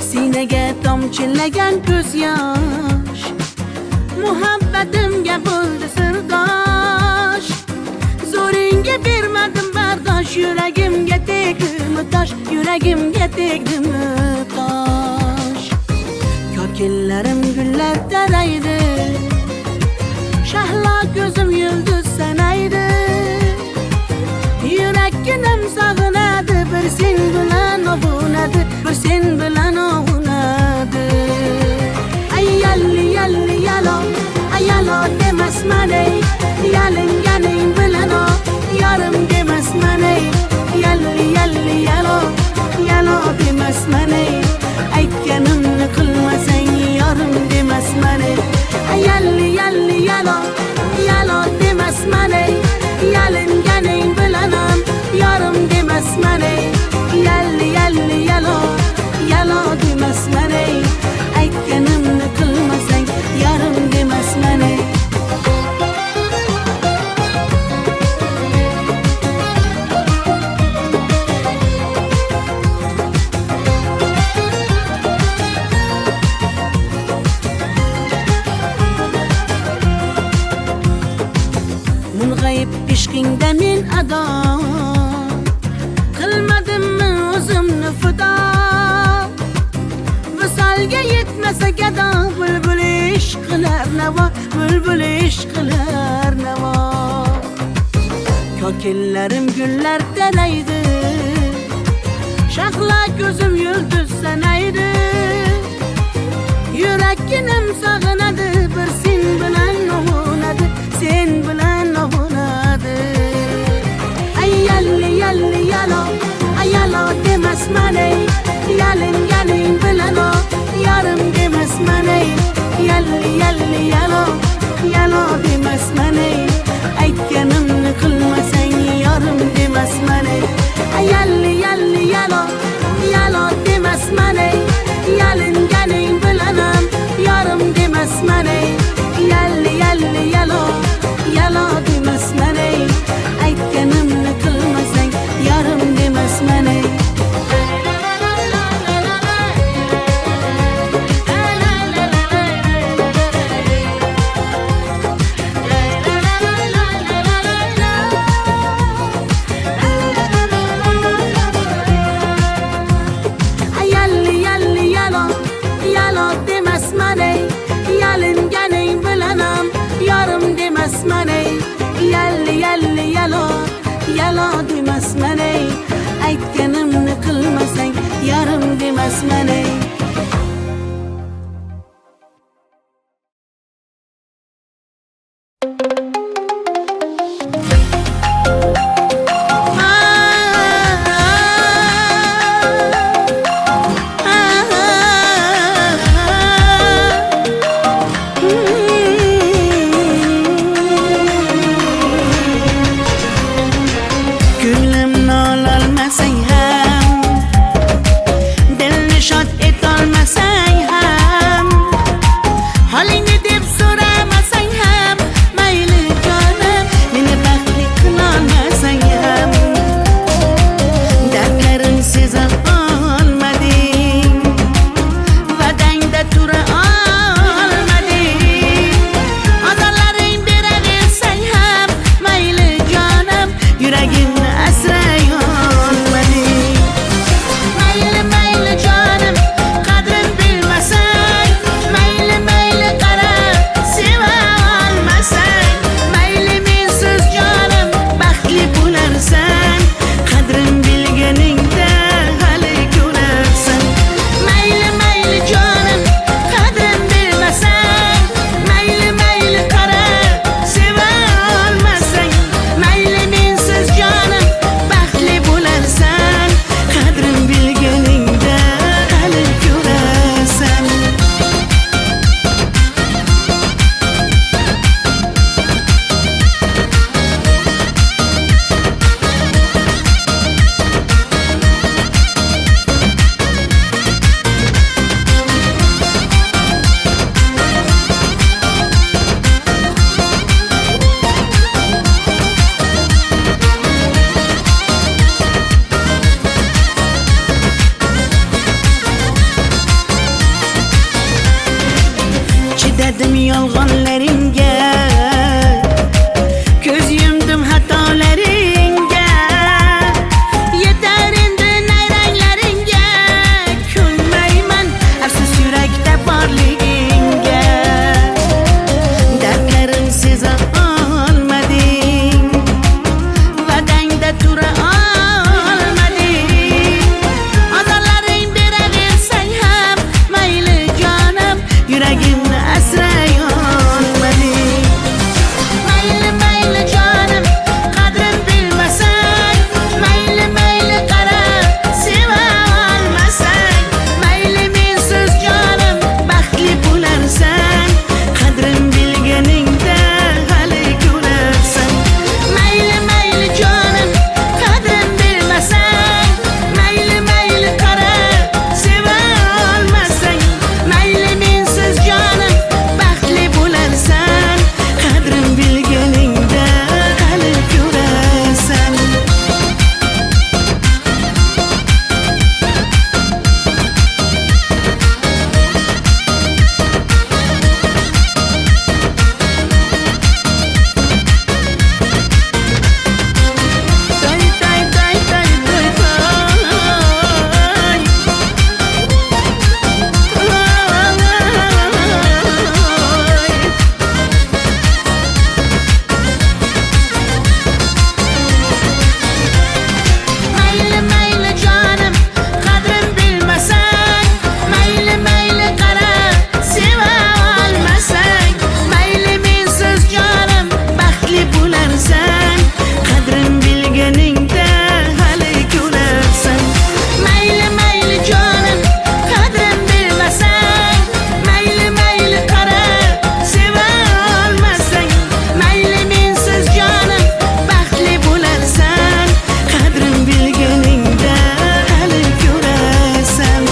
Sinaga tomchilagan ko'z yosh, muhabbatimga bo'ldi sirdosh. Zo'ringga bermadim bardosh, yuragimga tegdimi tosh, yuragimga tegdimi tosh. Ko'killarim gullar taraydi, shahlo ko'zim yulduz sanaydi. Yurakkinam sog'inadi, bir sen bilan ovunadi, bir sen bilan ovunadi. Ay yalli yalli yalo, ay yalo demasman ey, yalinganing bilan o, yarim demasman ey. Yalli yalli yalo, yalo demasman ey, aytganimni qilmasang yarim demasman ey. Ay yalli yalli yalo, yalo demasman ey, yalinganing bilan o, yarim demasman ey. Yalli yalli yalo, yalo demasman ey, aytganimni qilmasang yarim demasman ey. Mung'ayib ishqingda men ado, qilmadimmi o'zimni fido. Visolga yetmasa gado, bulbul ishq qilar navo, bulbul ishq qilar navo. Ko'killarim gullar taraydi, shahlo ko'zim yulduz sanaydi. Yurakkinam sog'inadi, bir sen bilan ovunadi, sen bilan ovunadi. Ay yalli yalli yalo, ay yalo demasman ey, yalinganing bilan o, yarim demasman ey. Yalli yalli yalo, yalo demasman ey, aytganimni qilmasang yarim demasman ey. Ay yalli yalli yalo, yalo demasman ey, yalinganing bilan o, yarim demasman ey. Yalli yalli yalo, yalo demasman ey, aytganimni qilmasang yarim demasman ey. Yalli yalli yalo, yalo demasman ey, yalinganing bilan ham yarim demasman ey. Yalli yalli yalo, yalo demasman ey, aytganimni qilmasang yarim demasman ey. Inandim yolg'onlaringga, ko'z yumdim xatolaringga. Yetar endi nayranglaringga, ko'nmayman afsus yurakda borligingga. Dardlarim seza olmading, va'dangda tura olmading. Azorlaring beraversang ham mayli jonim, yuragimni asray olmading. Mayli mayli jonim, qadrin bilmasang, mayli mayli qara, seva olmasang, mayli mensiz jonim baxtli bo'larsan, qadrin bilganingda hali ko'rarsan. Mayli mayli jonim, qadrin bilmasang, mayli mayli qara, seva olmasang, mayli mensiz jonim baxtli bo'larsan, qadrin bilganingda hali ko'rarsan. Tay tay tay tay tay Mayli mayli jonim, qadrin bilmasang, mayli mayli qara, seva olmasang, mayli mensiz jonim baxtli bo'larsan, qadrin bilganingda hali ko'rarsan. Mayli mayli jonim, qadrin bilmasang, mayli mayli qara, seva olmasang, mayli mensiz jonim baxtli bo'larsan, qadrin bilganingda hali ko'rarsan.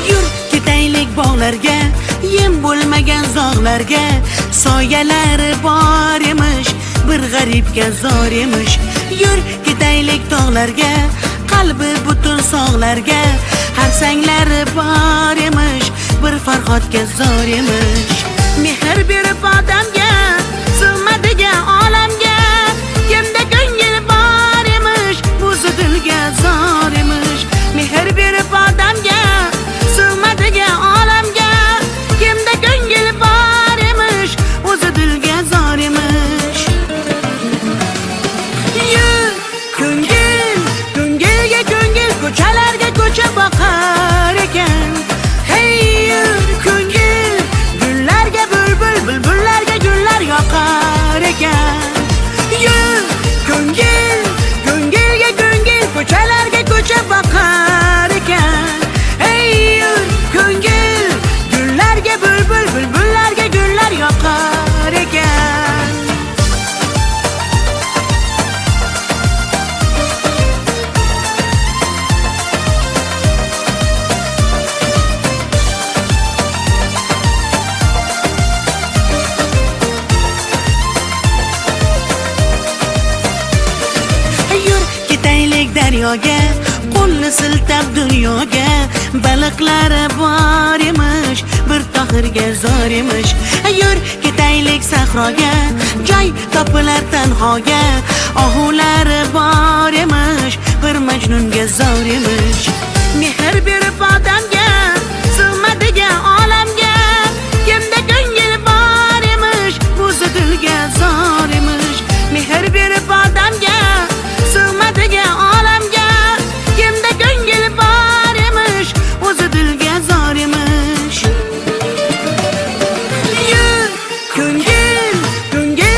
Yur ketaylik bog'larga, yem bo'lmagan zog'larga. Soyalari bor emish, bir g'aribga zor emish. Yur ketaylik tog'larga, qalbi butun sog'larga. Harsanglari bor emish, bir farhodga zor emish. Mehr berib odamga, sig'madigan olamga. Kimda ko'ngil bor emish, o'zi dilga zor emish. Mehr berib odamga, sig'madigan olamga. Kimda ko'ngil bor emish, o'zi dilga zor emish. Yur ko'ngil, ko'ngilga ko'ngil, ko'chalarga ko'cha boqar ekan. Hey yur ko'ngil, gullarga bulbul, bulbullarga gullar yoqar ekan. Yur ko'ngil, ko'ngilga ko'ngil, ko'chalarga ko'cha boqar ekan. Hey yur ko'ngil, gullarga bulbul, bulbullarga gullar yoqar ekan. Yur ketaylik daryoga, qo'lni siltab dunyoga. Baliqlari bor emish, bir tohirga zor emish. Yur ketaylik sahroga, joy topilar tanhoga. Ohulari bor emish, bir majnunga zor emish. Mehr berib odamga, sig'madigan olamga. Kimda ko'ngil bor emish, o'zi dilga zor emish. Mehr berib odamga, sig'madigan olamga. Kimda ko'ngil bor emish, o'zi dilga zor emish. Yur ko'ngil, ko'ngil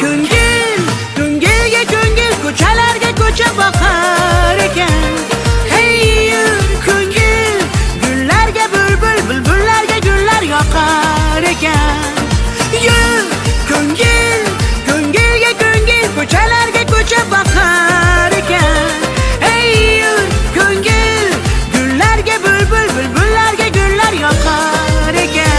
ko'ngil, ko'ngilga ko'ngil, ko'chalarga ko'cha boqar ekan. Hey yur ko'ngil, gullarga bulbul, bulbullarga gullar yoqar ekan. Yur ko'ngil, ko'ngilga ko'ngil, ko'chalarga ko'cha boqar ekan. Hey yur ko'ngil, gullarga bulbul, bulbullarga gullar yoqar ekan.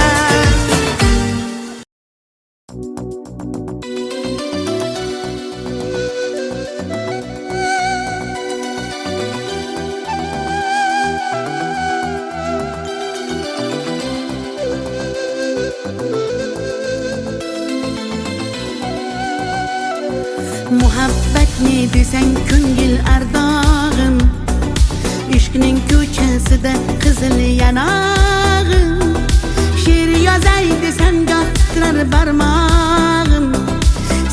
Muhabbat ne desang ko'ngil ardog'im, ishqning ko'chasida qizil yanog'im. She'r yozay desam goh titrar barmog'im,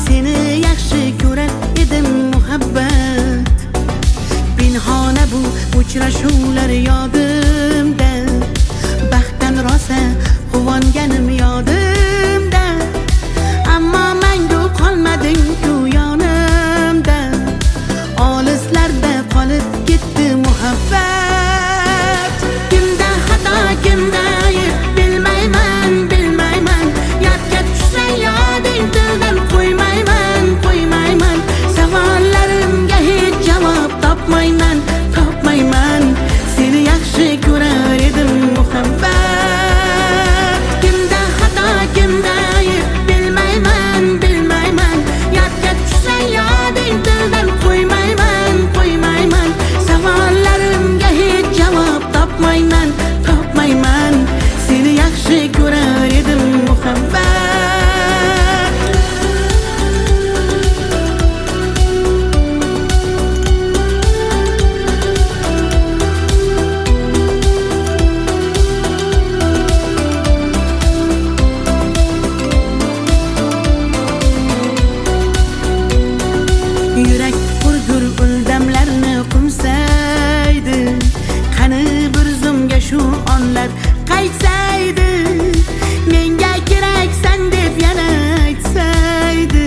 seni yaxshi ko'rar edim muhabbat. Pinhona bu uchrashuvlar yodimda, baxtdan rosa quvonganim yodimda. Ammo mangu qolmading-ku yonimda, olislarda qolib ketdi muhabbat. Kimda xato, kimda ayb bilmayman, bilmayman. Yodga tushsa yoding tildan qo'ymayman, qo'ymayman. Savollarimga hech javob topmayman, topmayman. Seni yaxshi ko'rar edim muhabbat. Kimda xato, kimda ayb bilmayman, bilmayman. Yodga tushsa yoding tildan qo'ymayman, qo'ymayman. Savollarimga hech javob topmayman, topmayman. Seni yaxshi ko'rar edim muhabbat. Yurak hurgur uldamlarni qumsaydi, qani bir zumga shu onlar qaytsaydi. Menga keraksan deb yana aytsaydi,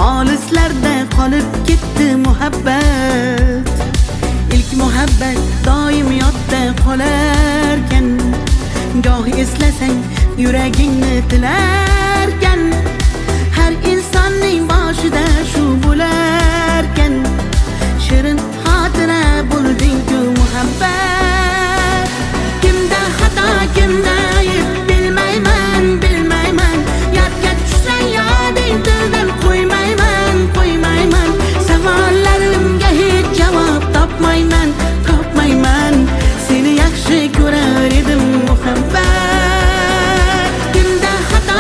olislarda qolib ketdi muhabbat. İlk muhabbat doim yodda qolarkan, goh eslasang yuragingni tilarkan. Har insonning boshida shu bo'larkan, shirin xotira bo'lding-ku muhabbat. Kimda xato, kimda ayb bilmayman, bilmayman. Yodga tushsa yoding tildan qo'ymayman, qo'ymayman. Savollarimga hech javob topmayman, topmayman. Seni yaxshi ko'rar edim muhabbat. Kimda xato,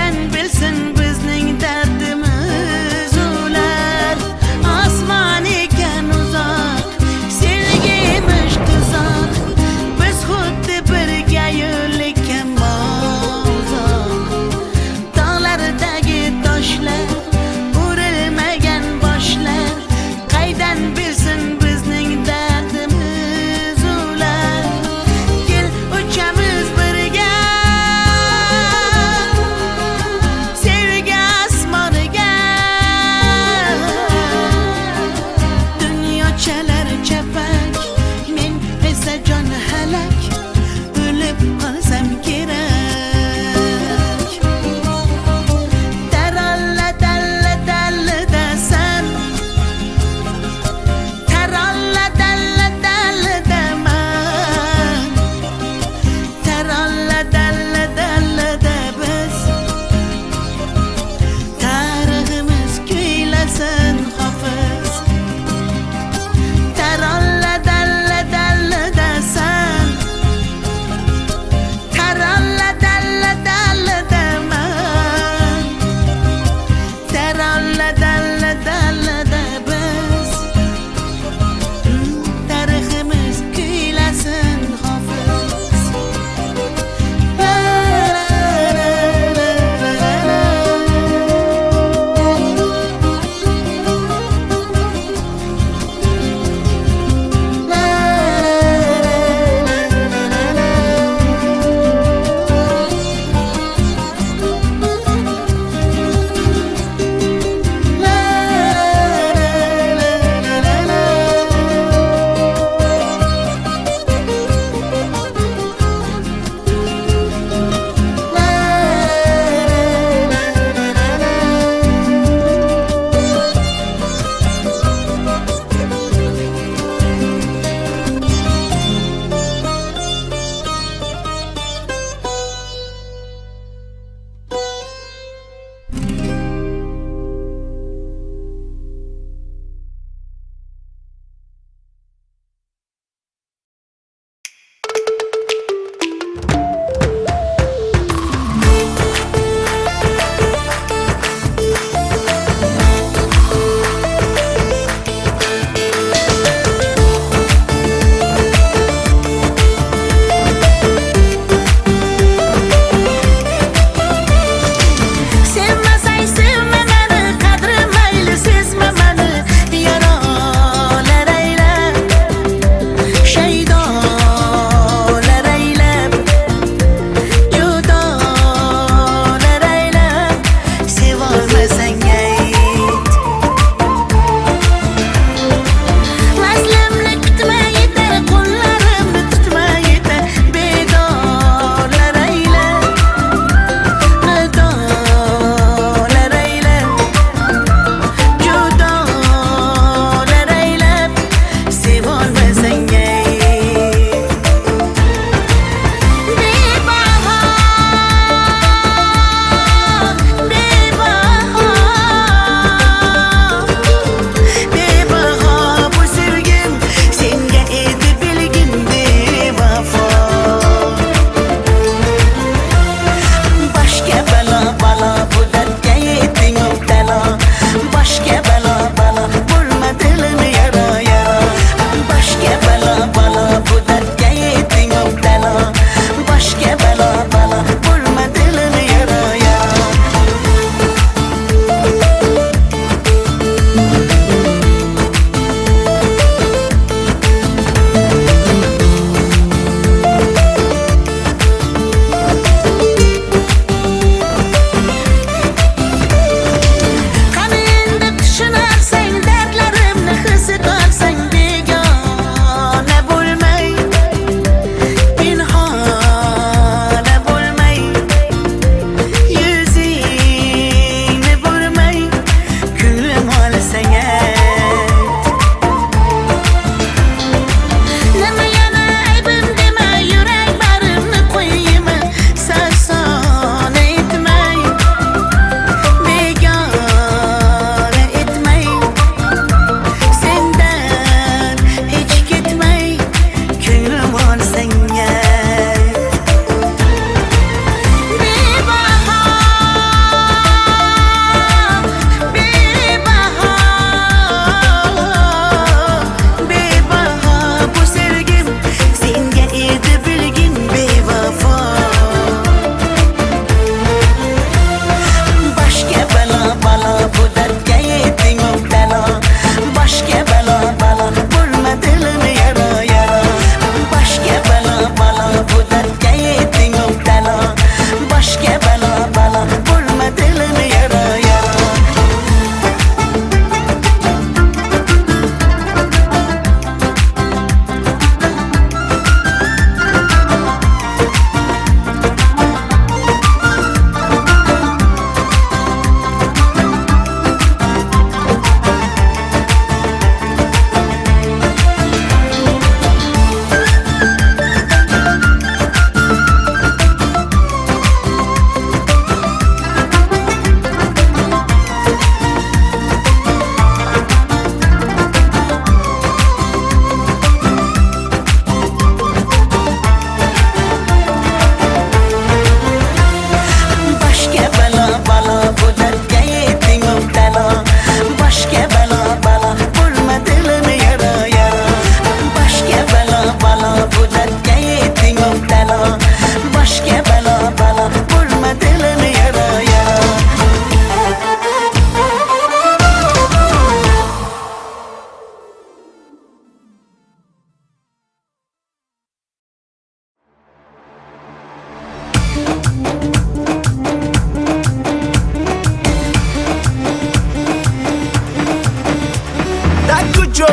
qaydan bilsin bizning dardimiz ular. Osmon ekan uzoq, sevgimiz tuzoq, biz xuddi birga yo'llikkan uzoq. Tog'lardagi toshlar, urilmagan boshlar, qaydan bilsin bizning dardimiz ular. Kel uchamiz birga, sevgimiz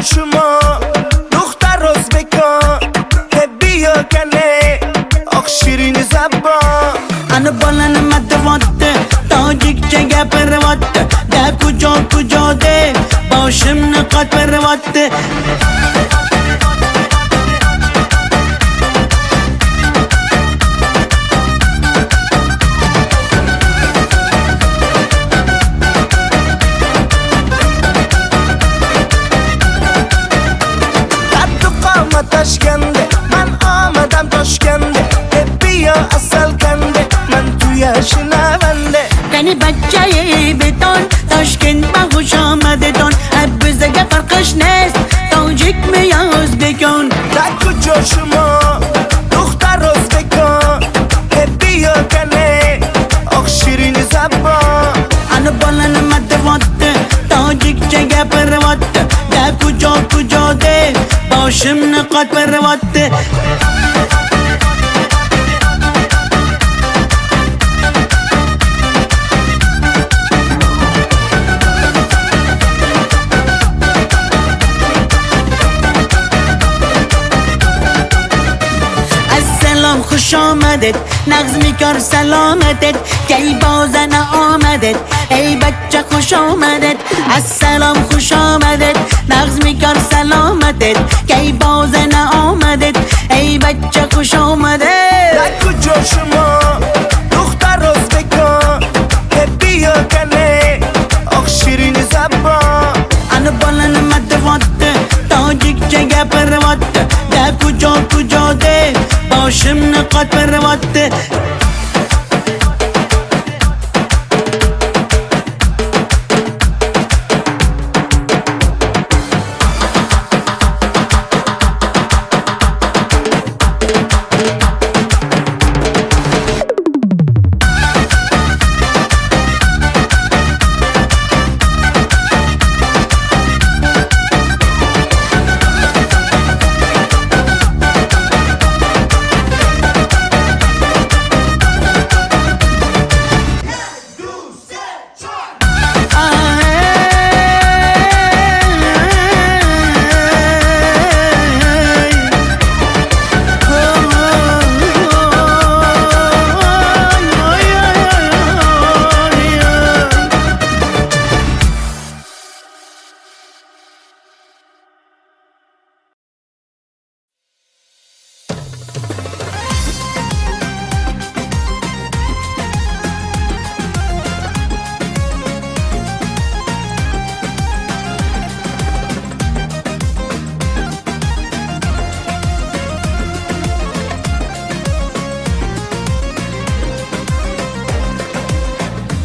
شما دختر ازبکان بیا کنه آخ شیرین زبان انا بالن مدواته تاجیکچه گپرواته ده کجا کجا ده باشم نقاط پرواته تشکنده من آمدم تاشکنده بیا اصل کنده من توی شنونده کنی بچه بدان تاشکند با خوش آمده دان بزگه فرقش نیست تاجیک میاز بکن در کجا شما دختر ازبکان بیا کنه آخ شیرین زبان انا بالن مدواته تاجیکچه گپرواته ده کجا کجا ده باشم نقاط پرواته السلام خوش آمدید نغز میکار سلامتت کی بازن آمدید ای بچه خوش آمدید السلام خوش آمدید نغز میکار سلامتت کی بازن آمدید ای بچه خوش آمدید در کجا شما دختر ازبکان بیا کنه آخ شیرین زبان انا بالن مدواته تاجیکچه گپرواته ده کجا کجا ده باشم نقاط پرواته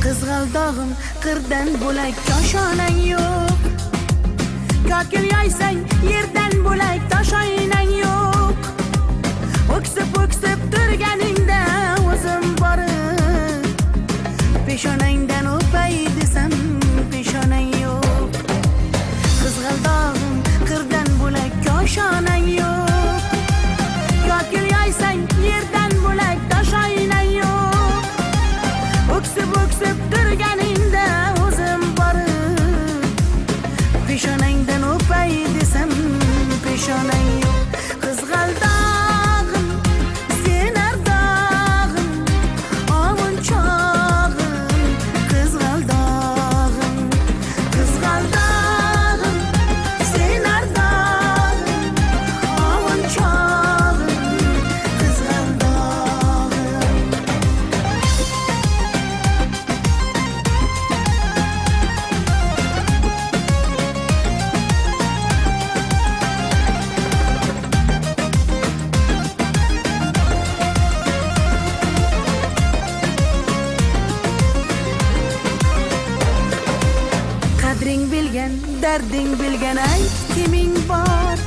Qizg'aldog'im qirdan bo'lak koshonan yo'q kokil yoysang yerdan bo'lak toshoynang yo'q o'ksib o'ksib turganingda o'zim borib peshonangdan o'pay desam peshonang yo'q qizg'aldog'im qirdan bo'lak koshonan yo'q kokil yoysang yerdan bo'lak toshoynang yo'q o'ksib o'ksib turganingda o'zim borib peshonangdan o'pay desam peshonang yo'q qizg'aldog'im sen ardog'im ovunchog'im qizg'aldog'im qizg'aldog'im sen ardog'im ovunchog'im qizg'aldog'im qadring bilgan darding bilgan ayt kiming bor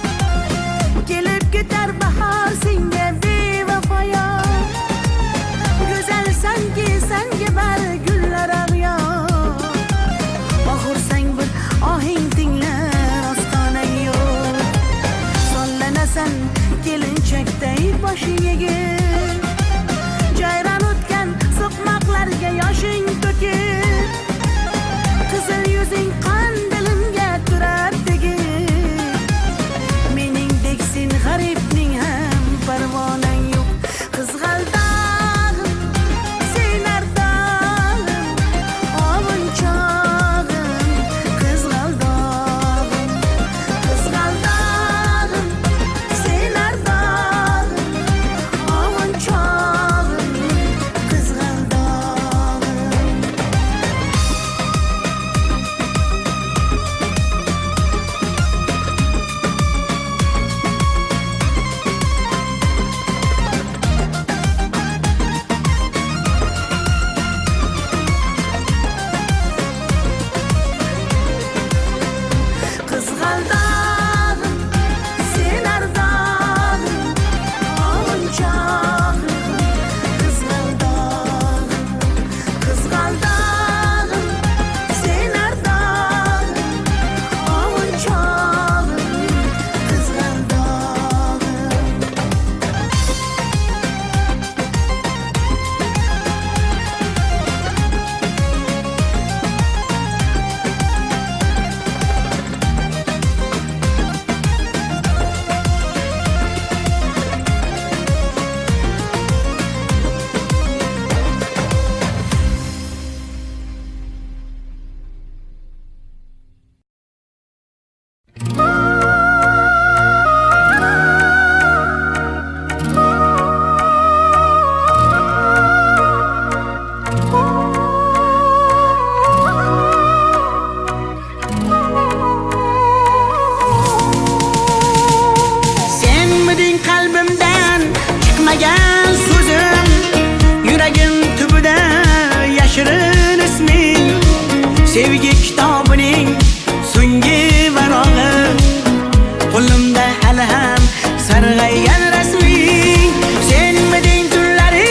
kelib ketar bahor senga bevafoyo go'zalsanki senga bari gullar ag'yor oxursang bir ohing tinglar ostonang yo'q sollanasan kelinchakday boshing egib jayron o'tgan so'qmoqlarga yoshing to'kib qizil yuzing qon dilimga turar tegib sevgi kitobining so'nggi varog'i. Qo'limda hali ham sarg'aygan rasming. Senmiding tunlari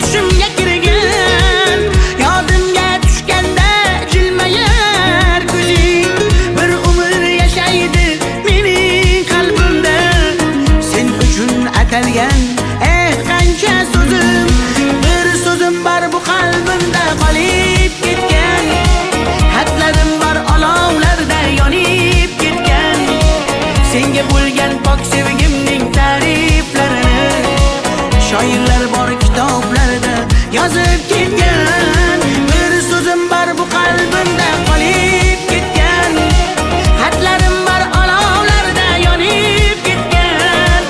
tushimga kirgan, yodimga tushganda jilmayar ko'zing. Bir umr yashaydi mening qalbimda, sen uchun atalgan qancha so'zim. Bir so'zim bor bu qalbimda qolib ketgan, xatlarim bor olovlarda yonib ketgan. Senga bo'lgan pok sevgimning ta'riflarini shoirlar bor kitoblarda yozib ketgan. Bir so'zim bor bu qalbimda qolib ketgan, xatlarim bor olovlarda yonib ketgan.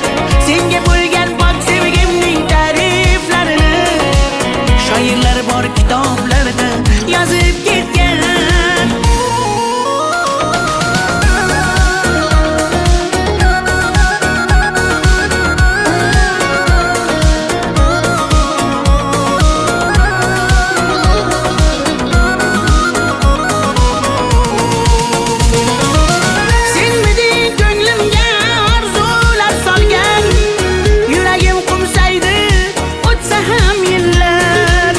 Senga bo'lgan pok sevgimning ta'riflarini shoirlar bor kitoblarda yozib ketgan. Senmiding ko'nglimga orzular solgan, yuragim qumsaydi o'tsa ham yillar.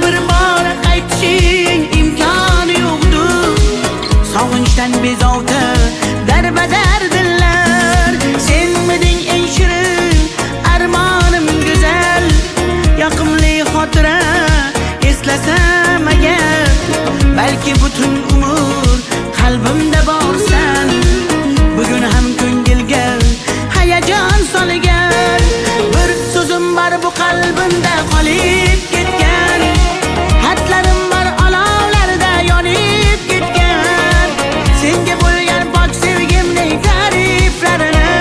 Bir bor qaytishing imkoni yo'qdir, sog'inchdan bezovta darbadar dillar. Senmiding eng shirin armonim go'zal, yoqimli xotira eslasam agar, balki butun umr qalbimda borsan. Bugun ham ko'ngilga hayajon solgan, bir so'zim bor bu qalbimda qolib ketgan, xatlarim bor olovlarda yonib ketgan. Senga bo'lgan pok sevgimning ta'riflarini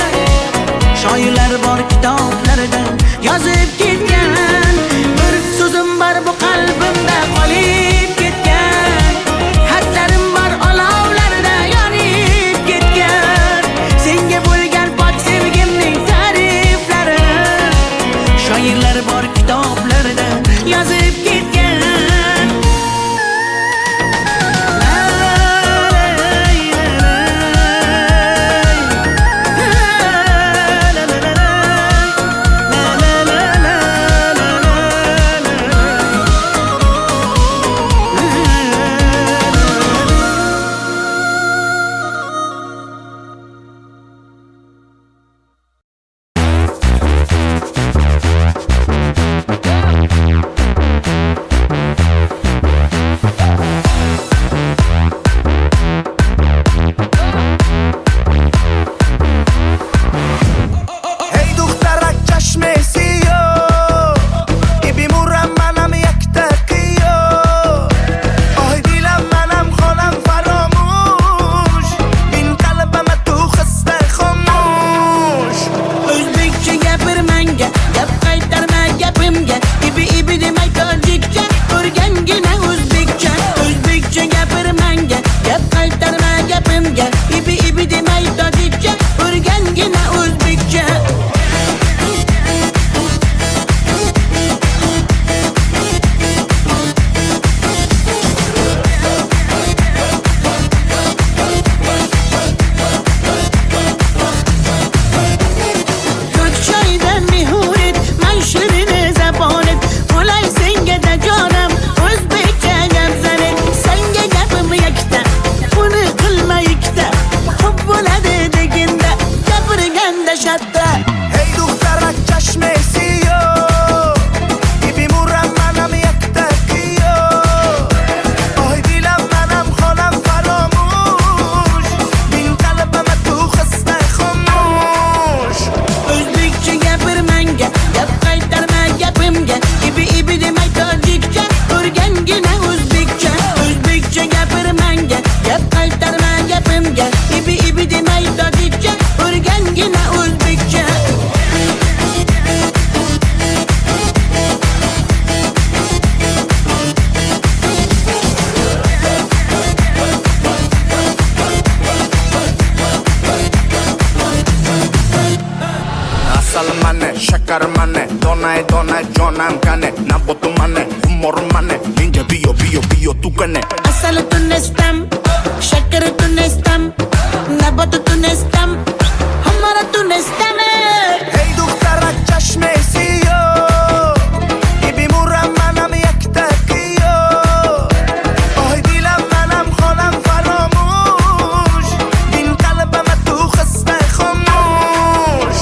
shoirlar bor kitoblarda yozib ketgan. Bir so'zim bor bu qalbimda qolib ketgan, xatlarim bor olovlarda yonib ketgan. Senga bo'lgan pok sevgimning ta'riflarini shoirlar bor kitoblarda yozib ketgan. Hey دخترک چشم سیاه بیمورم منم یک تقیه آه دیلم منم خانم فراموش این قلبم تو خسته خاموش O'zbekcha gapir menga, gap qaytarma gapimga. Ibi demay tojikcha, o'rgangina o'zbekcha. O'zbekcha gapir menga, gap qaytarma gapimga. Ibi demay tojikcha, o'rgangina o'zbekcha. Ko'kchoydan mehurit, man shirin zabonet. Qulay senga da jonim, o'zbekcha gap zanet. Senga gapim yakta, buni qilma ikkita. Xo'p bo'ladi deginda, gapirganda shatta. Hey دخترک چشم سیاه بیمورم منم یک تقیه آه دیلم منم خانم فراموش این قلبم تو خسته خاموش O'zbekcha gapir menga, gap qaytarma gapimga. Ibi demay tojikcha, o'rgangina o'zbekcha. O'zbekcha gapir menga, gap qaytarma gapimga. Ibi demay tojikcha, o'rgangina o'zbekcha. asal mane shakar mane donay donay jonam kane nabotu mane humor mane ninja biyo tu kane Asal Şekerli tunestem, şekeri tunestem, nabatı tunestem, hamara tunestem. Hey دخترک چشم سیاه ببینم منم یک تکیه آه دیلم منم خانم فراموش این قلبم تو خسته خاموش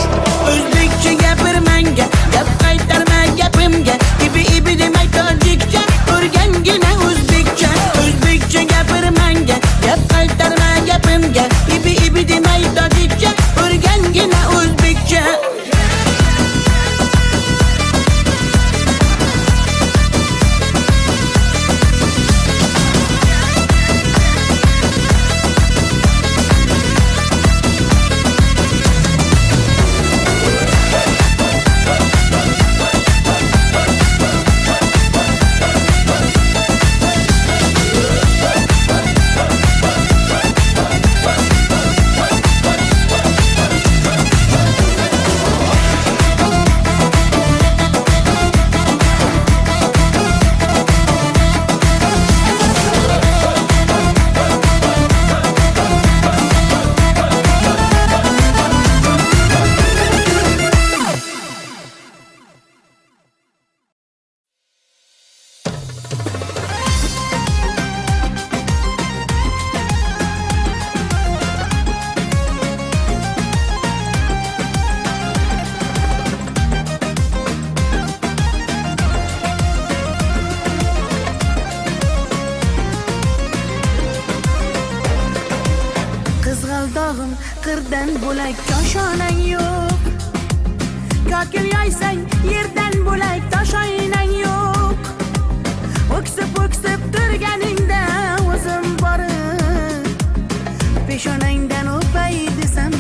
Özbekçe gapir menga, gap qaytarma gapimga. İbi demay tojikcha, o'rgangina o'zbekcha. O'zbekcha gapir menga, gap qaytarma gapimga. İbi demay tojikcha, o'rgangina o'zbekcha. Qizg'aldog'im qirdan bo'lak koshonang yo'q. Kokil yoysang yerdan bo'lak toshoynang yo'q. O'ksib turganingda o'zim borib peshonangdan o'pay desam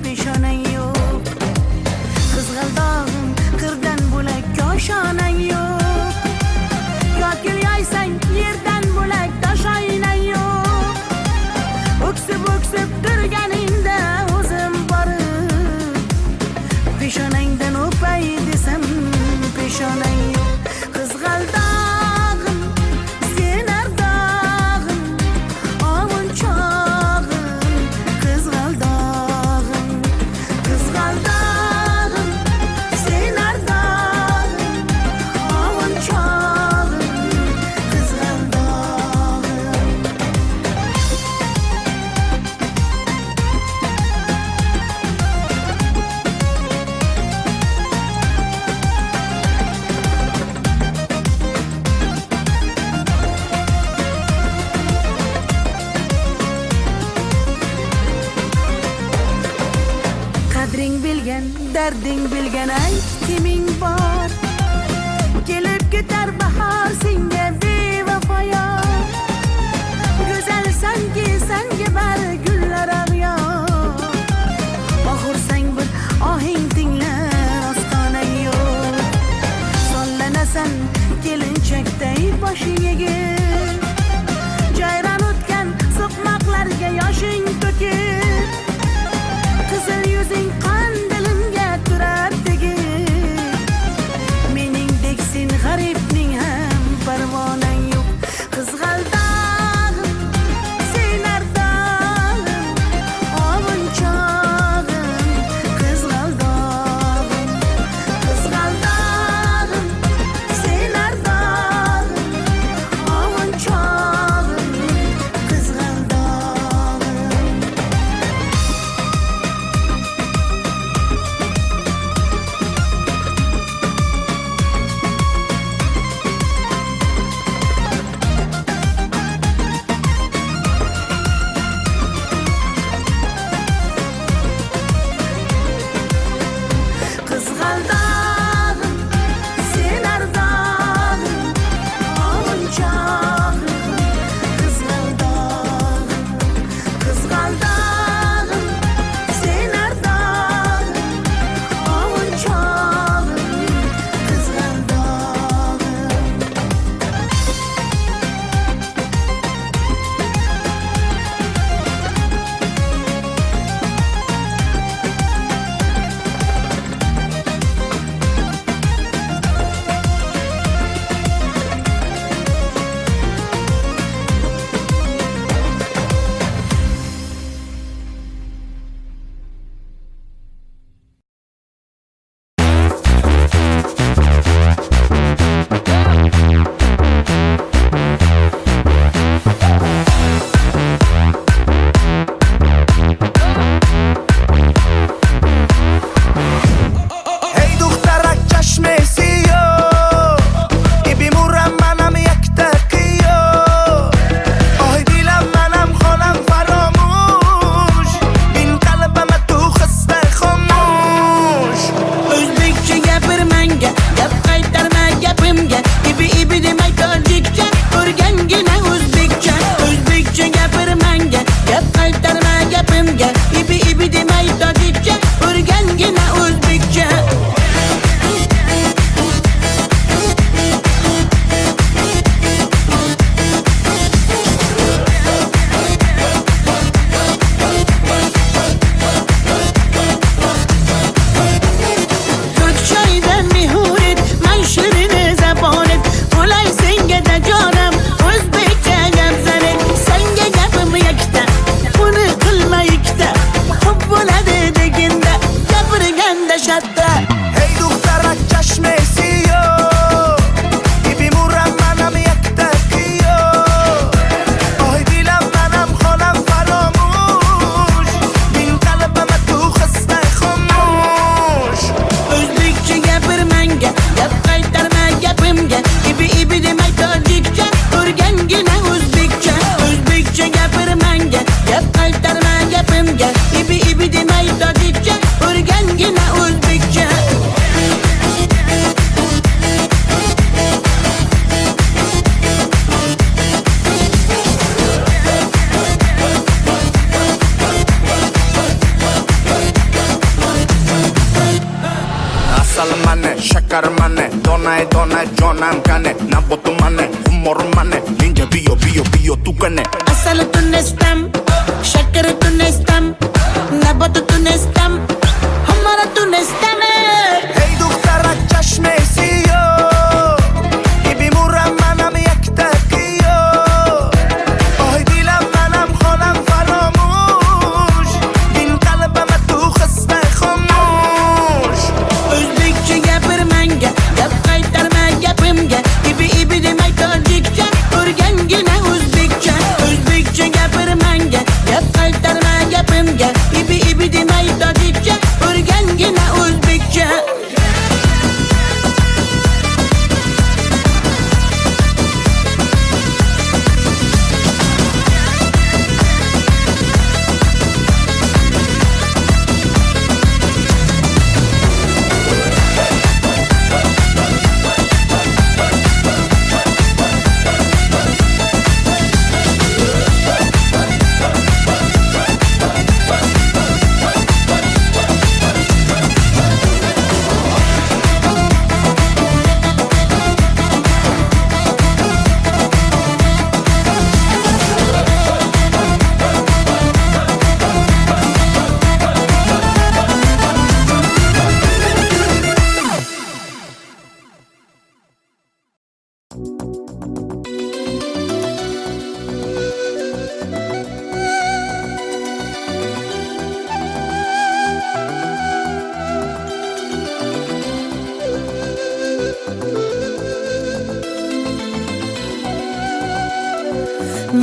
peshonang yo'q. Qizg'aldog'im qirdan bo'lak koshonang yo'q. Kokil yoysang yerdan bo'lak toshoynang yo'q. O'ksib turganingda o'zim borib peshonangdan o'pay desam peshonang yo'q. Qizg'aldog'im sen ardog'im ovunchog'im. Qizg'aldog'im sen ardog'im ovunchog'im. Qizg'aldog'im qadring bilgan, darding bilgan ayt kiming bor. Kelib ketar bahor senga bevafoyo. Go'zalsanki senga bari gullar ag'yor. Oxursang bir ohing tinglar ostonang yo'q. Sollanasan kelinchakday boshing egib. Jayron o'tgan so'qmoqlarga yoshing to'kib. Qizil yuzing qon dilimga turar tegib. Meningdek sen g'aribning ham parvon ibi demay tojikcha, o'rgangina o'zbekcha. Asal mane, shakar mane, donay donay jonam kane, nabotu mane, humor mane, ninja biyo biyo biyo tu kane. Asal tunestam, shakar tunestam, nabotu tunestam, humor tunestam. Hey دخترک چشم سیاه بیمورم منم یک تقیه آه دیلم منم خانم فراموش این قلبم تو خسته خاموش O'zbekcha gapir menga, gap qaytarma gapimga. Ibi demay tojikcha, o'rgangina o'zbekcha. O'zbekcha gapir menga, gap qaytarma gapimga. Ibi demay tojikcha, o'rgangina o'zbekcha.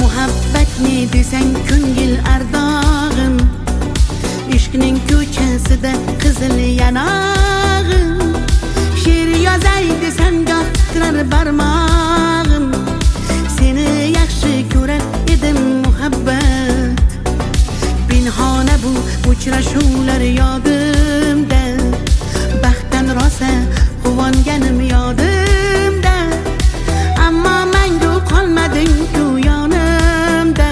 Muhabbat ne desang ko'ngil ardog'im, ishqning ko'chasida qizil yanog'im. She'r yozay desam goh titrar barmog'im, seni yaxshi ko'rar edim muhabbat. Pinhona bu uchrashuvlar yodimda, baxtdan rosa quvonganim yodimda. Ammo mangu qolmading-ku yonimda,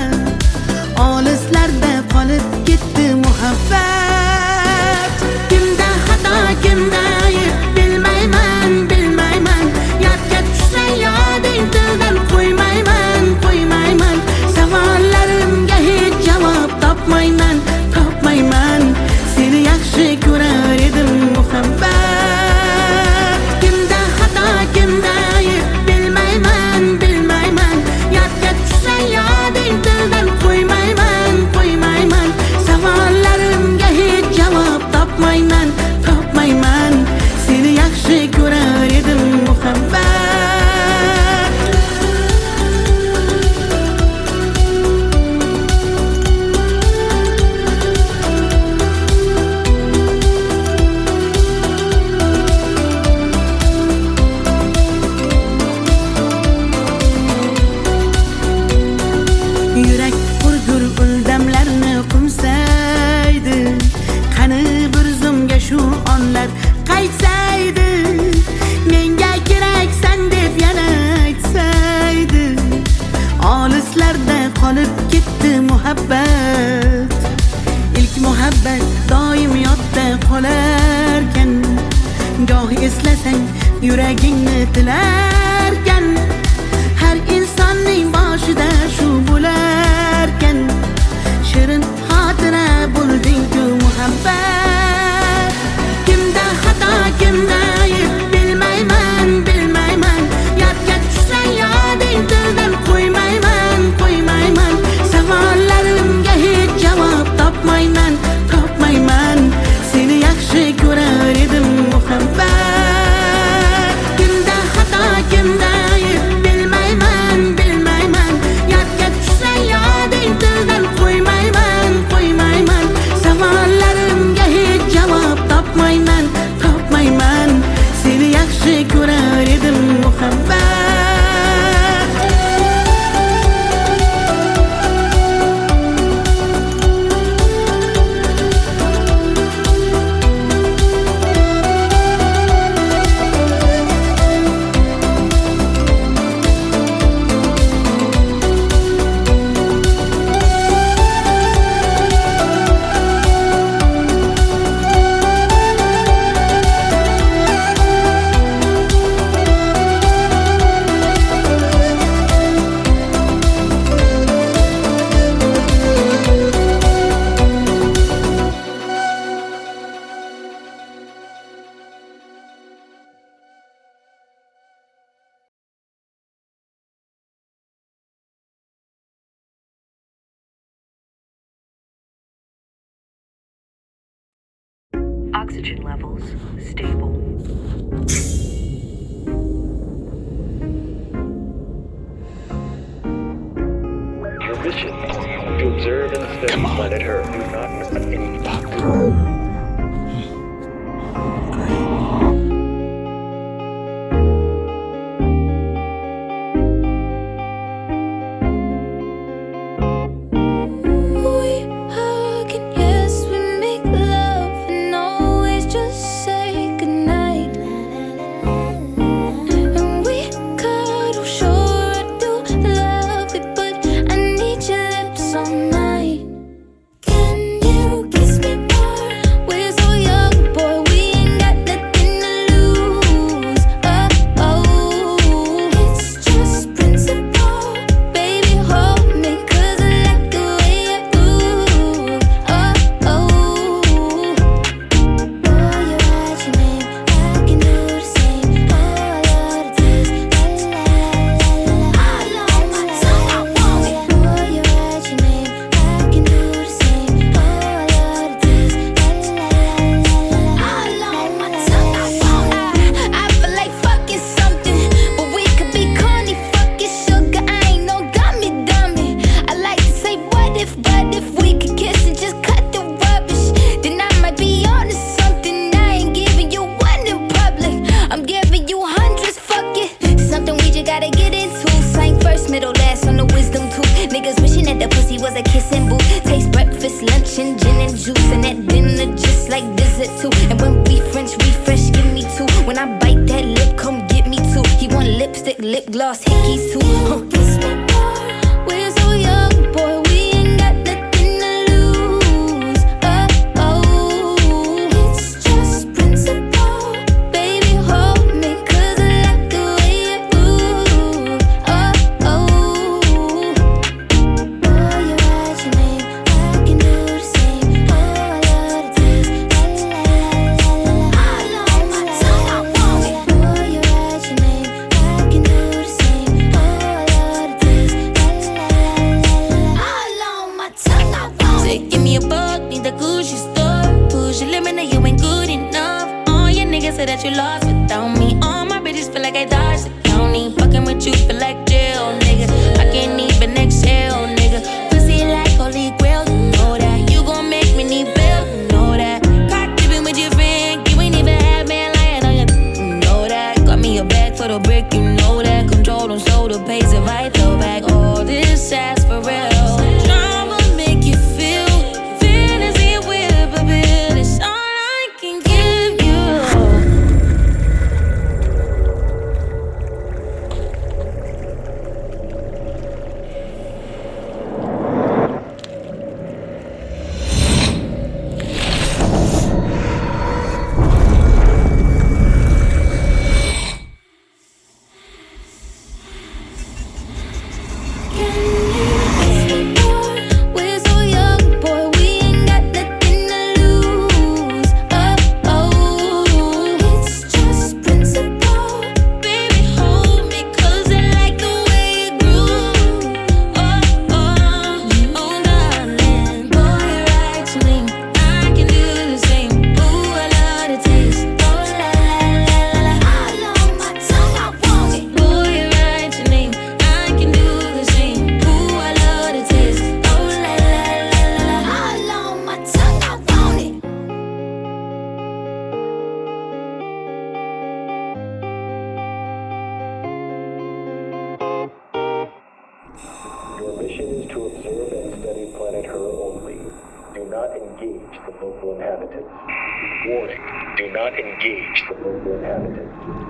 olislarda qolib ketdi muhabbat. Kimda xato, kimda ayb bilmayman, bilmayman. Yodga tushsa yoding tildan qo'ymayman, qo'ymayman. Savollarimga hech javob topmayman, topmayman. Seni yaxshi ko'rar edim muhabbat. Kimda xato, kimda ayb bilmayman, bilmayman. Yodga tushsa yoding tildan qo'ymayman, qo'ymayman. Savollarimga hech javob topmayman, topmayman. Seni yaxshi ko'rar edim muhabbat. Yurak hurgur uldamlarni qumsaydi, qani bir zumga shu onlar qaytsaydi. Menga keraksan deb yana aytsaydi, olislarda qolib ketdi muhabbat. İlk muhabbat doim yodda qolarkan, goh eslasang yuragingni tilarkan. Har insonning boshida shu bo'larkan, shirin xotira bo'lding-ku muhabbat. Kimda xato, kimda ayb bilmayman, bilmayman. Yodga tushsa yoding tildan qo'ymayman, qo'ymayman. Savollarimga hech javob topmayman, topmayman. Seni yaxshi ko'rar edim muhabbat. Kimda xato, kimda ayb bilmayman, bilmayman. Oxygen levels stable. Your mission to observe and study planet Earth. Do not miss any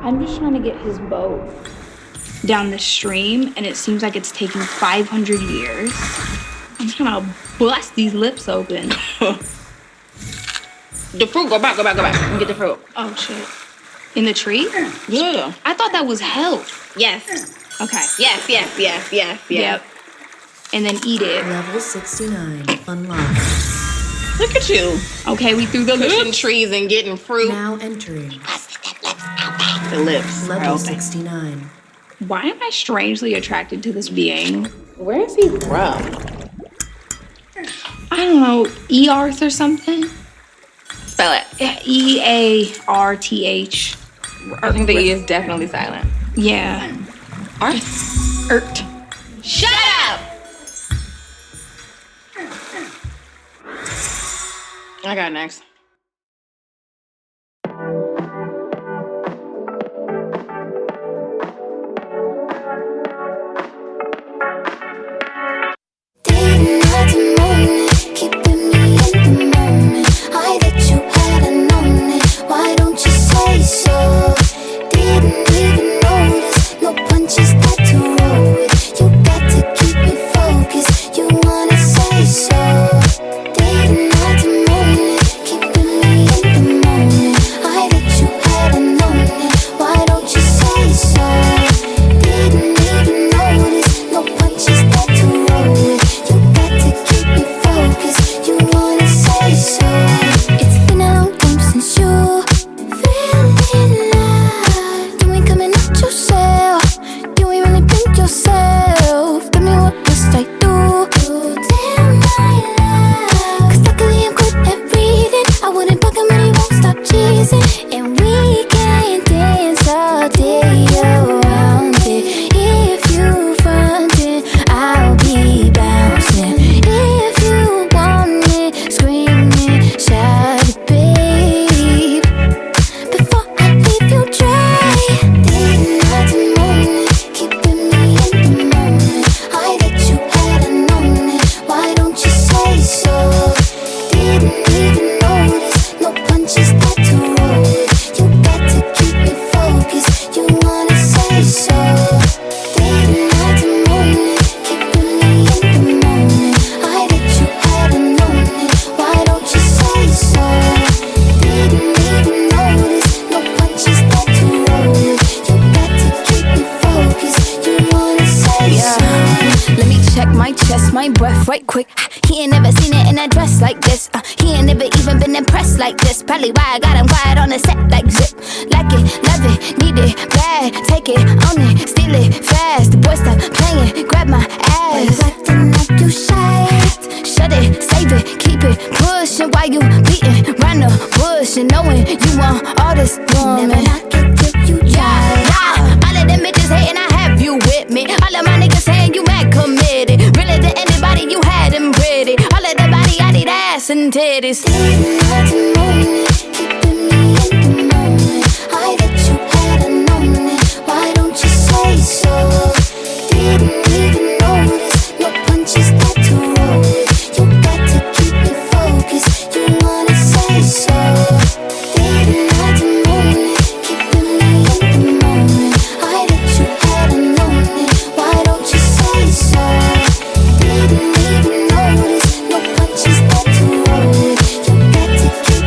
I'm just trying to get his boat down the stream, and it seems like it's taking 500 years. I'm trying to bust these lips open. The fruit, go back. And get the fruit. Oh, shit. In the tree? Yeah. I thought that was health. Yes. Okay. Yes. Yep. And then eat it. Level 69 unlocked. Look at you. Okay, we threw the Pushing lips. trees and getting fruit. Now entering The lips. level Okay. 69. Why am I strangely attracted to this being? Where is he from? I don't know, Earth or something? Spell it. EARTH. I think the E is definitely silent. Yeah. Art? Ert. Shut up! I got next. Didn't have to moan it, keeping me in the moment. I that you hadn't known it. Why don't you say so? Didn't even notice, no punches that to roll with. You got to keep me focused. You wanna say so? Didn't have to moan it, keeping me in the moment. I that you hadn't known it. Why don't you say so? Didn't even notice, no punches that to roll with. You got to keep me focused. You wanna say so? It's been a long time since you feeling alive. You ain't coming out yourself. You ain't really been yourself. Tell me what must I do to tell my love? 'Cause luckily I'm good at reading. I wouldn't bug him and he won't stop cheesing. And we can dance all day around it. If you frontin', I'll be bouncing. If you want it, screaming, shout it, babe. Before I leave you dry, didn't have to moan it, keeping me in the moment. I that you hadn't known it. Why don't you say so? Didn't even notice, no punches that to roll with. You got to keep me focused. You wanna say so? Didn't have to moan it, keeping me in the moment. I that you hadn't known it. Why don't you say so? Didn't even notice, no punches that to roll with. You got to keep me focused. You wanna say so? Let me check my chest, my breath right quick. He ain't never seen it in a dress like this. He ain't never even been impressed like this. Probably why I got him quiet on the set like zip. Like it, love it, need it, bad. Take it, own it, steal it, fast. The boy stop playing, grab my ass. Acting like you shy. Shut it, save it, keep it pushing while you beating round the bush and knowing you want all this woman. Never knock it till you try. Yeah, all of them bitches hating, I have you with me. All of my niggas saying you mad committed. Really to anybody, you had them pretty. All of the body, I need ass and titties. Didn't have to moan it, keeping me in the moment. I that you hadn't known it. Why don't you say so? Didn't even notice, no punches that to roll with. You got to keep me focused. You wanna say so? Didn't have to moan it, keeping me in the moment. I that you hadn't known it. Why don't you say so? Didn't even notice, no punches that to roll with. You got to keep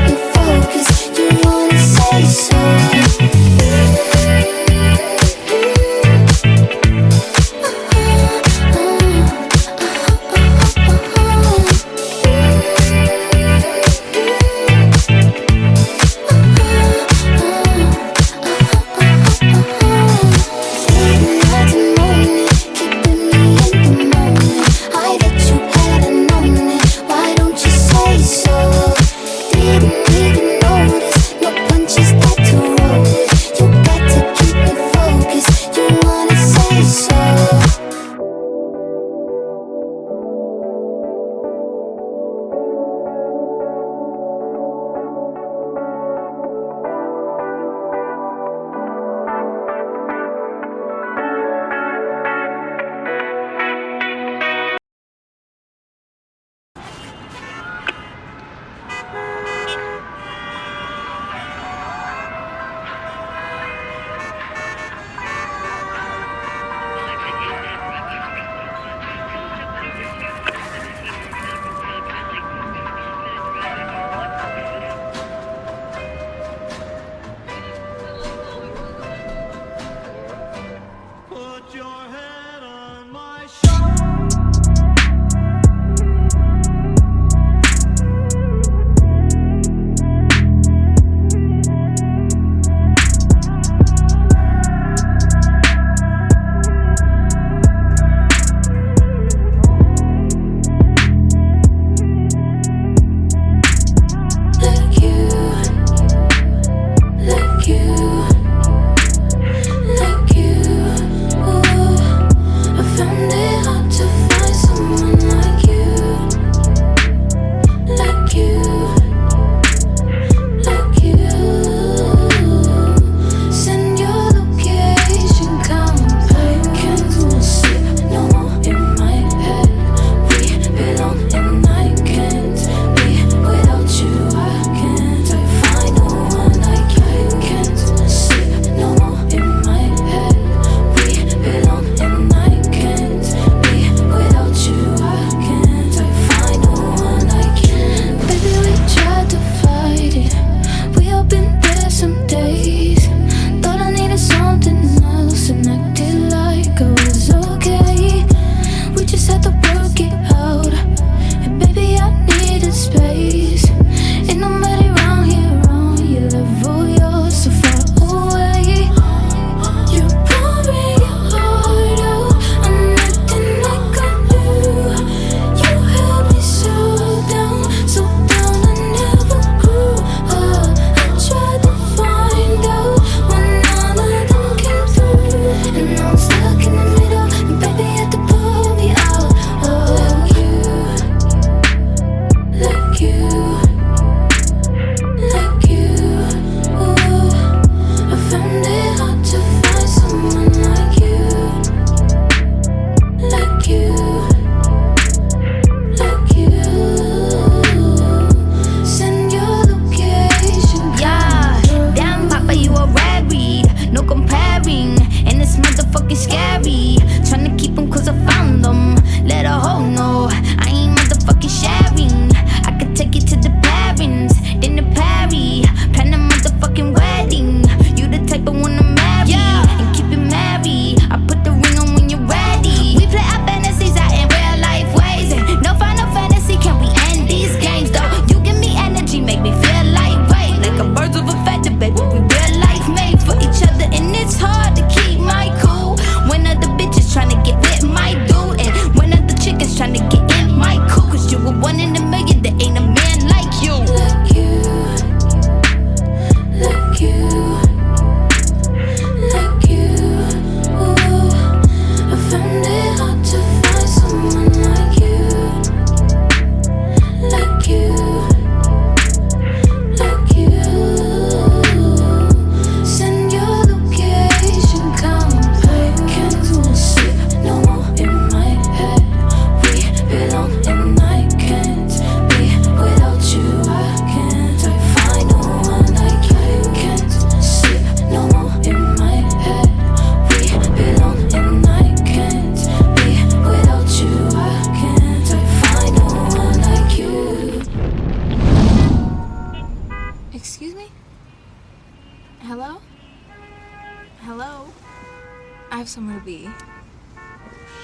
somewhere to be.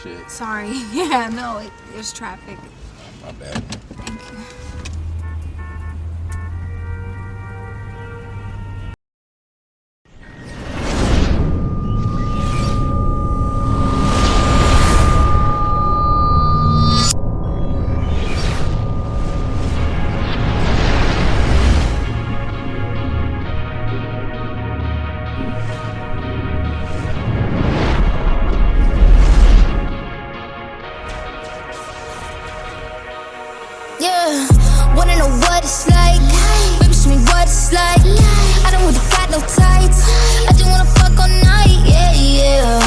Shit. Sorry. Yeah, no, there's traffic. My bad. Thank you. Yeah, wanna know what it's like? Baby, show me what it's like. I don't really got no tights. I just wanna fuck all night. Yeah, yeah.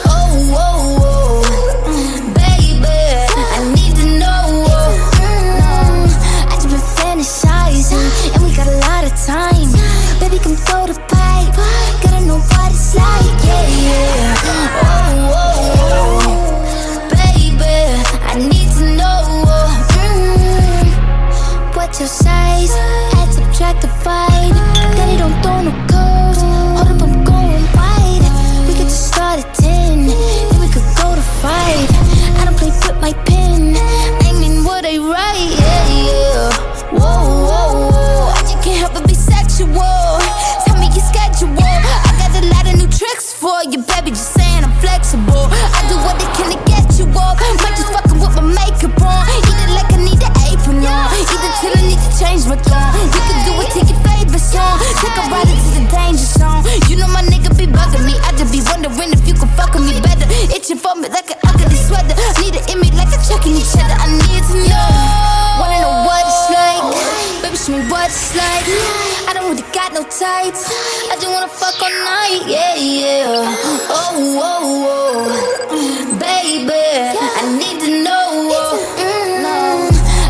Oh, oh, oh. Baby, I need to know. I just been fantasizing, and we got a lot of time. Baby, come throw the pipe. Gotta know what it's like. Yeah, yeah. Oh, oh, oh. Baby, I need to know. What's your size? Add, subtract, divide. Daddy don't throw no curves. Hold up, I'm going wide. We could just start at 10, then we could go to 5. I don't play with my pen. I mean what I write, yeah, yeah. Whoa, whoa, whoa. I just can't help but be sexual. Tell me your schedule. I got a lot of new tricks for you, baby. Just saying I'm flexible. I do what I can to get you off. Might just fucking with my makeup on. Eat it like I need an apron on. Either till I need to change my tone. You can do it to your favorite song. Take a ride into the danger zone. You know my nigga be bugging me. I just be wondering if you can fuck with me better. Itching for me like an ugly sweater. Need an image like a chucking each other. I need to know. Wanna know what it's like? Baby, show me what it's like. I don't really got no tights. I just wanna fuck all night. Yeah, yeah. Oh, oh, oh. Baby, I need to know.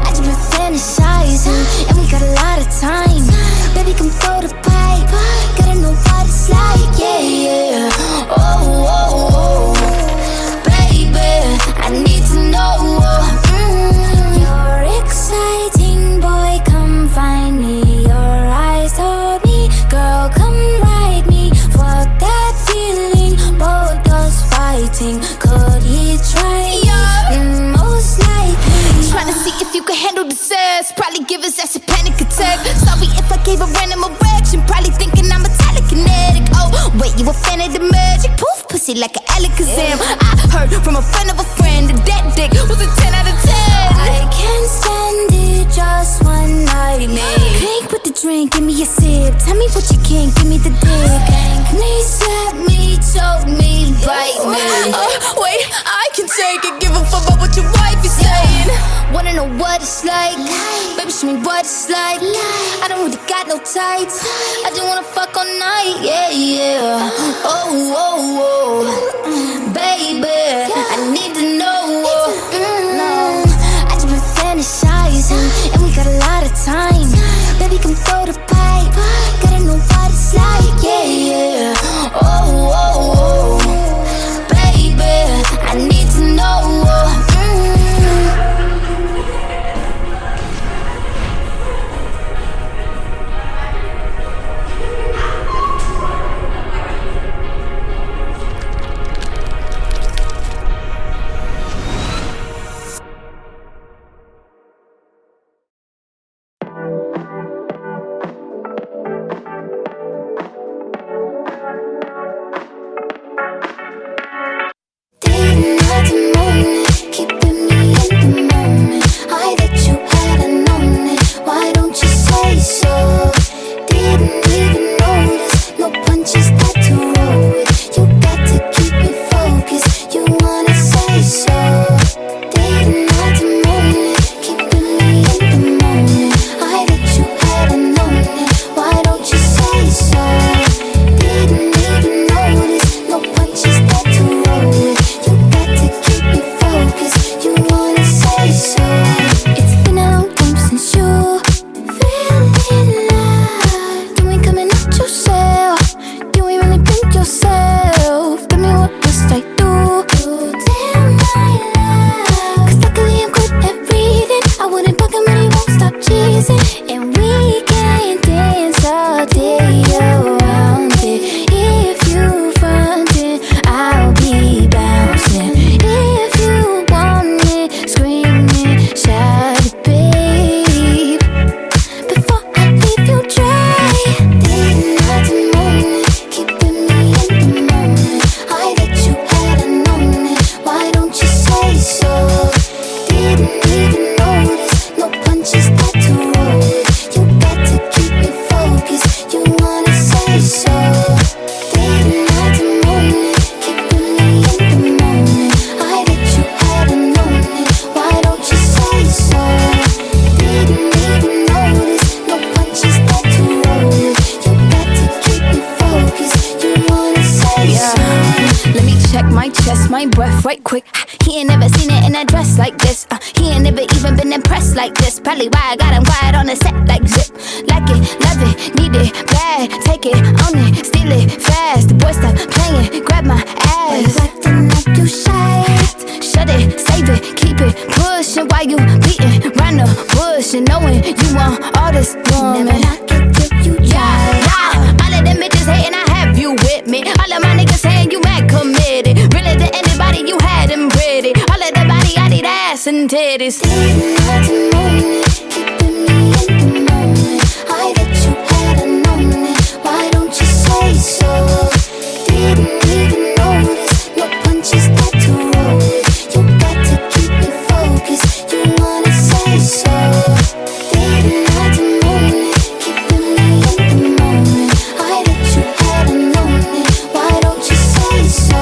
I just been fantasizing, and we got a lot of time. Baby, come throw the pipe. Gotta know what it's like. Yeah, yeah. Oh, oh, oh. Baby, I need to know. You're exciting, boy, come find me. Your eyes told me, girl, come ride me. Fuck that feeling, both us fighting. Could he try? Most likely. Tryna see if you can handle the sex. Probably give his ass a panic attack. Sorry if I gave a random erection. Probably thinking I'm a telekinetic. Oh, wait, you a fan of the magic? Poof, pussy like an Alakazam. I heard from a friend of a friend that that dick was a 10 out of 10. I can't stand it, just one night, man. Drink with the drink, give me a sip. Tell me what you can, give me the dick. Spank me, slap me, choke me, bite me. Wait, I can take it, give a fuck about what your wife is saying. Wanna know what it's like? Baby, show me what it's like. I don't really got no tights. I just wanna fuck all night, yeah, yeah. Oh, oh, oh. Baby, I need to know. I just been fantasizing, and we got a lot of time. Baby, come throw the pipe. Gotta know what it's like, yeah, yeah. Oh, oh, oh. Baby, I need to know. even notice. No punches that to roll. You got to keep me focused. You wanna say so. Day and night to morning, keeping me in the moment. I that you hadn't known it. Why don't you say so? Didn't even notice. No punches that to roll. You got to keep me focused. You wanna say so. Let me check my chest, my breath right quick. He ain't never seen it in a dress like this. He ain't never even been impressed like this. Probably why I got him quiet on the set like zip. Like it, love it, need it, bad. Take it, own it, steal it, fast. The boy stop playing, grab my ass. Acting like you shy. Shut it, save it, keep it pushing while you beating round the bush and knowing you want all this woman. Never knock it till you try. Yeah, all of them bitches hating, I have you with me. All of my niggas saying you mad committed. Really to anybody you had them pretty. All of the body, I need ass and titties. Day and night to morning, keeping me in the moment. I that you hadn't known it. Why don't you say so? Didn't even notice. No punches that to roll. You got to keep me focused. You wanna say so? Day and night to morning, keeping me in the moment. I that you hadn't known it. Why don't you say so?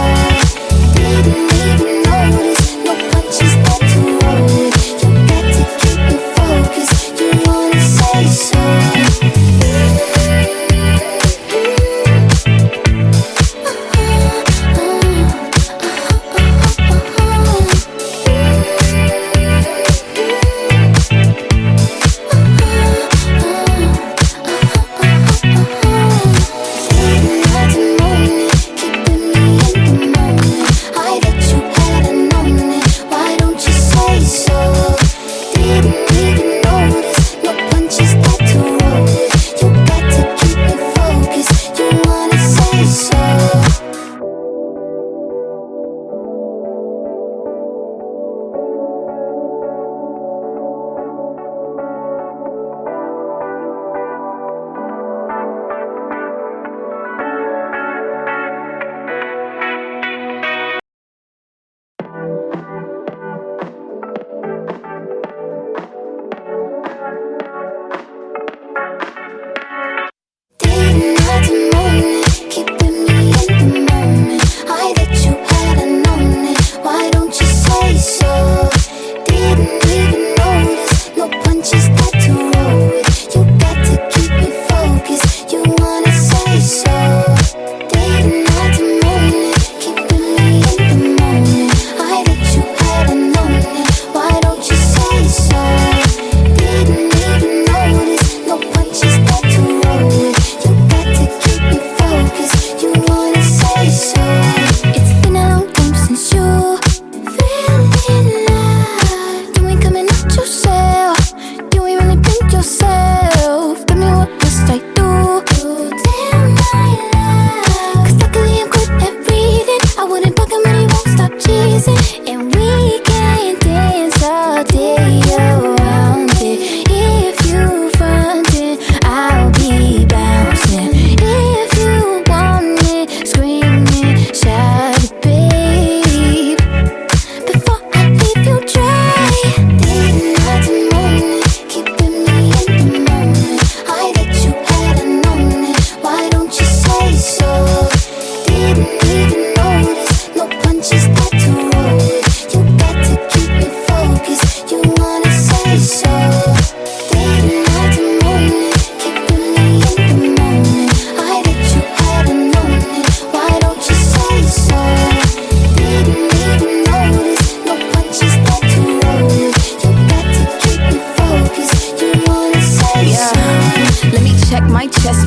Didn't even notice. No punches that to roll. You got to keep me focused. You wanna say so?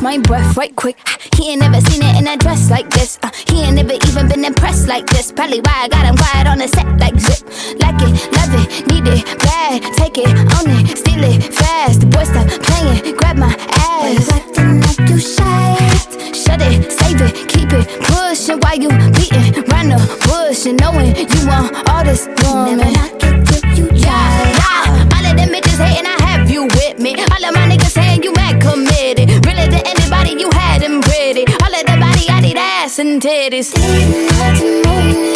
my breath right quick. He ain't never seen it in a dress like this. He ain't never even been impressed like this. Probably why I got him quiet on the set like zip. Like it, love it, need it, bad. Take it, own it, steal it, fast. The boy stop playing, grab my ass. Acting like you shy. Shut it, save it, keep it pushing while you beating round the bush and knowing you want all this woman. Never knock it till you try. Yeah, all of them bitches hating, I have you with me. All of my niggas saying you mad committed. Really to anybody you had them pretty. All of the body, I need ass and titties. Day and night to morning.